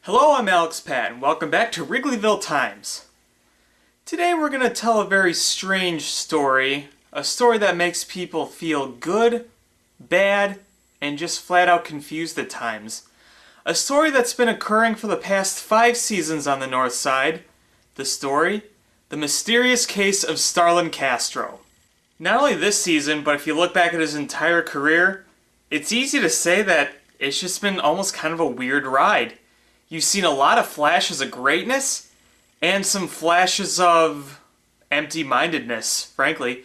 Hello, I'm Alex Pat, and welcome back to Wrigleyville Times. Today we're going to tell a very strange story, a story that makes people feel good, bad, and just flat out confused at times. A story that's been occurring for the past 5 seasons on the North Side. The story, the mysterious case of Starlin Castro. Not only this season, but if you look back at his entire career, it's easy to say that it's just been almost kind of a weird ride. You've seen a lot of flashes of greatness, and some flashes of empty-mindedness, frankly.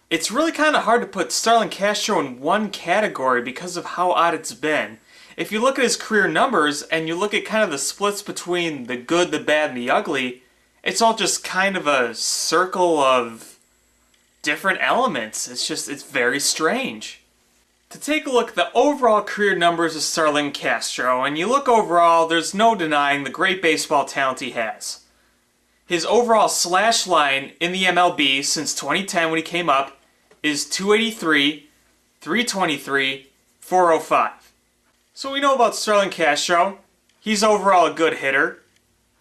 It's really kind of hard to put Starlin Castro in one category because of how odd it's been. If you look at his career numbers, and you look at kind of the splits between the good, the bad, and the ugly, it's all just kind of a circle of different elements. It's very strange. To take a look at the overall career numbers of Starlin Castro, and you look overall, there's no denying the great baseball talent he has. His overall slash line in the MLB since 2010 when he came up is 283, 323, 405. So we know about Starlin Castro. He's overall a good hitter.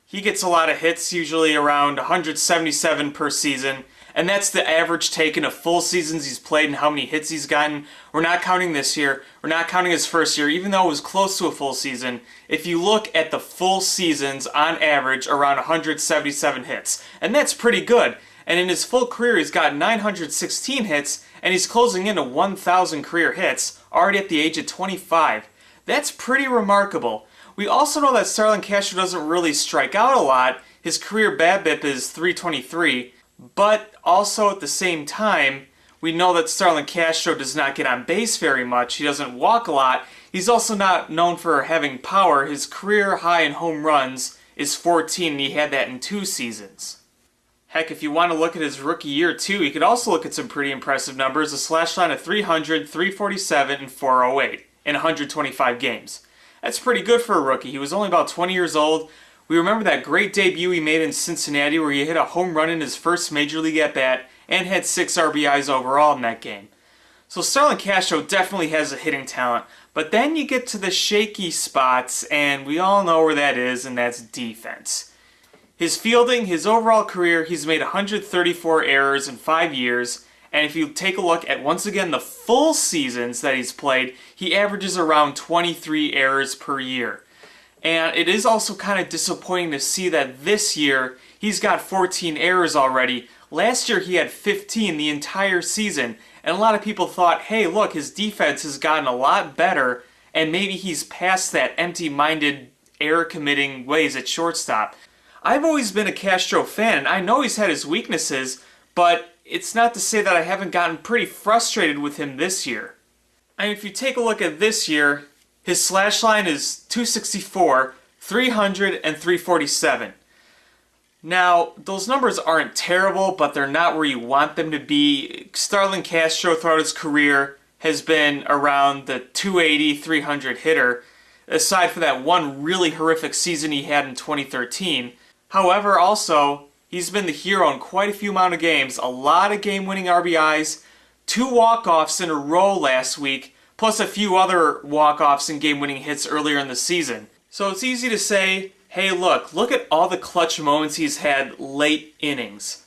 He gets a lot of hits, usually around 177 per season. And that's the average taken of full seasons he's played and how many hits he's gotten. We're not counting this year. We're not counting his first year, even though it was close to a full season. If you look at the full seasons, on average, around 177 hits. And that's pretty good. And in his full career, he's got 916 hits, and he's closing into 1,000 career hits, already at the age of 25. That's pretty remarkable. We also know that Starlin Castro doesn't really strike out a lot. His career BABIP is 323. But also at the same time, we know that Starlin Castro does not get on base very much. He doesn't walk a lot. He's also not known for having power. His career high in home runs is 14, and he had that in 2 seasons. Heck, if you want to look at his rookie year too, you could also look at some pretty impressive numbers. A slash line of 300, 347, and 408 in 125 games. That's pretty good for a rookie. He was only about 20 years old. We remember that great debut he made in Cincinnati where he hit a home run in his first Major League at-bat and had 6 RBIs overall in that game. So Starlin Castro definitely has a hitting talent, but then you get to the shaky spots, and we all know where that is, and that's defense. His fielding, his overall career, he's made 134 errors in 5 years, and if you take a look at, once again, the full seasons that he's played, he averages around 23 errors per year. And it is also kind of disappointing to see that this year he's got 14 errors already. Last year he had 15 the entire season, and a lot of people thought, hey look, his defense has gotten a lot better, and maybe he's past that empty-minded, error-committing ways at shortstop. I've always been a Castro fan, and I know he's had his weaknesses, but it's not to say that I haven't gotten pretty frustrated with him this year. I mean, if you take a look at this year, his slash line is 264, 300, and 347. Now, those numbers aren't terrible, but they're not where you want them to be. Starlin Castro throughout his career has been around the 280, 300 hitter, aside from that one really horrific season he had in 2013. However, also, he's been the hero in quite a few amount of games, a lot of game-winning RBIs, 2 walk-offs in a row last week, plus a few other walk-offs and game-winning hits earlier in the season. So it's easy to say, hey look at all the clutch moments he's had late innings.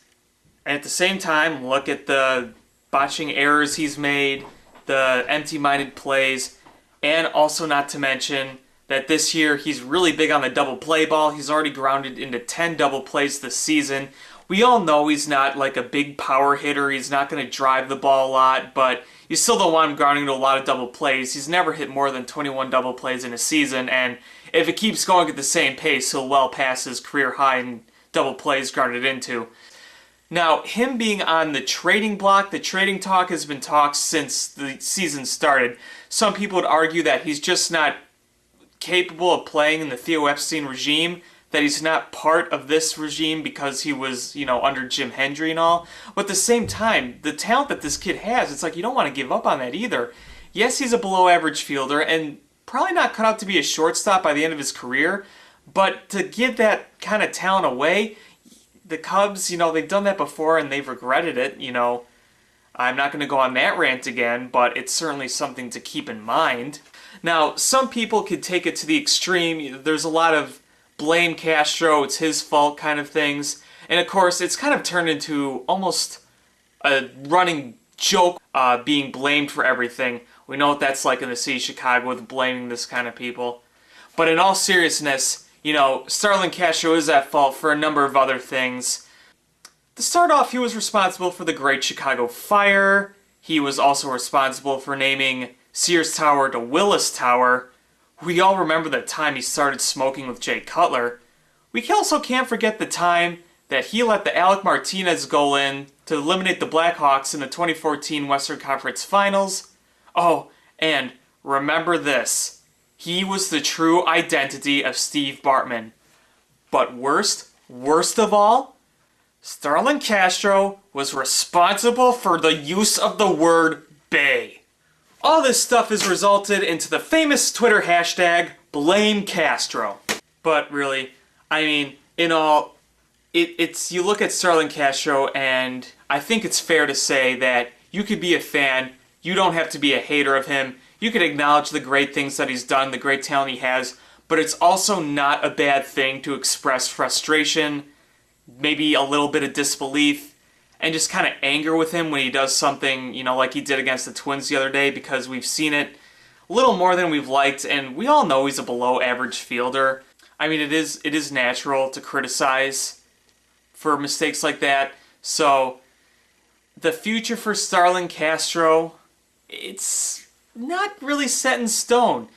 And at the same time, look at the botching errors he's made, the empty-minded plays, and also not to mention that this year he's really big on the double play ball. He's already grounded into 10 double plays this season. We all know he's not like a big power hitter. He's not going to drive the ball a lot, but you still don't want him grounding into a lot of double plays. He's never hit more than 21 double plays in a season, and if it keeps going at the same pace, he'll well pass his career high in double plays grounded into. Now, him being on the trading block, the trading talk has been talked since the season started. Some people would argue that he's just not capable of playing in the Theo Epstein regime, that he's not part of this regime because he was, under Jim Hendry and all. But at the same time, the talent that this kid has, it's like you don't want to give up on that either. Yes, he's a below-average fielder and probably not cut out to be a shortstop by the end of his career, but to give that kind of talent away, the Cubs, they've done that before and they've regretted it. I'm not going to go on that rant again, but it's certainly something to keep in mind. Now, some people could take it to the extreme. There's a lot of blame Castro, it's his fault kind of things. And of course, it's kind of turned into almost a running joke, being blamed for everything. We know what that's like in the city of Chicago with blaming this kind of people. But in all seriousness, you know, Starlin Castro is at fault for a number of other things. To start off, he was responsible for the Great Chicago Fire. He was also responsible for naming Sears Tower to Willis Tower. We all remember the time he started smoking with Jay Cutler. We also can't forget the time that he let the Alec Martinez goal in to eliminate the Blackhawks in the 2014 Western Conference Finals. Oh, and remember this. He was the true identity of Steve Bartman. But worst of all, Starlin Castro was responsible for the use of the word Bay. All this stuff has resulted into the famous Twitter hashtag, Blame Castro. But really, I mean, in all, it's you look at Starlin Castro and I think it's fair to say that you could be a fan, you don't have to be a hater of him, you could acknowledge the great things that he's done, the great talent he has, but it's also not a bad thing to express frustration, maybe a little bit of disbelief, and just kind of anger with him when he does something, you know, like he did against the Twins the other day, because we've seen it a little more than we've liked, and we all know he's a below average fielder. I mean, it is natural to criticize for mistakes like that. So the future for Starlin Castro, it's not really set in stone.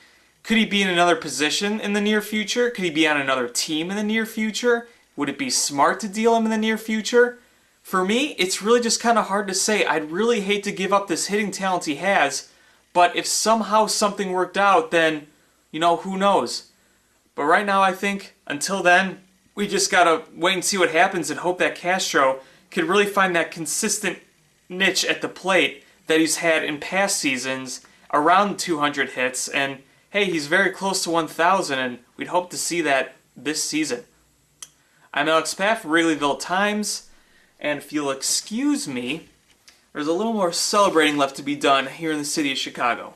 Could he be in another position in the near future? Could he be on another team in the near future? Would it be smart to deal him in the near future? For me, it's really just kind of hard to say. I'd really hate to give up this hitting talent he has, but if somehow something worked out, then, you know, who knows? But right now, I think, until then, we just gotta wait and see what happens and hope that Castro can really find that consistent niche at the plate that he's had in past seasons, around 200 hits, and hey, he's very close to 1,000, and we'd hope to see that this season. I'm Alex Paff, Wrigleyville Times, and if you'll excuse me, there's a little more celebrating left to be done here in the city of Chicago.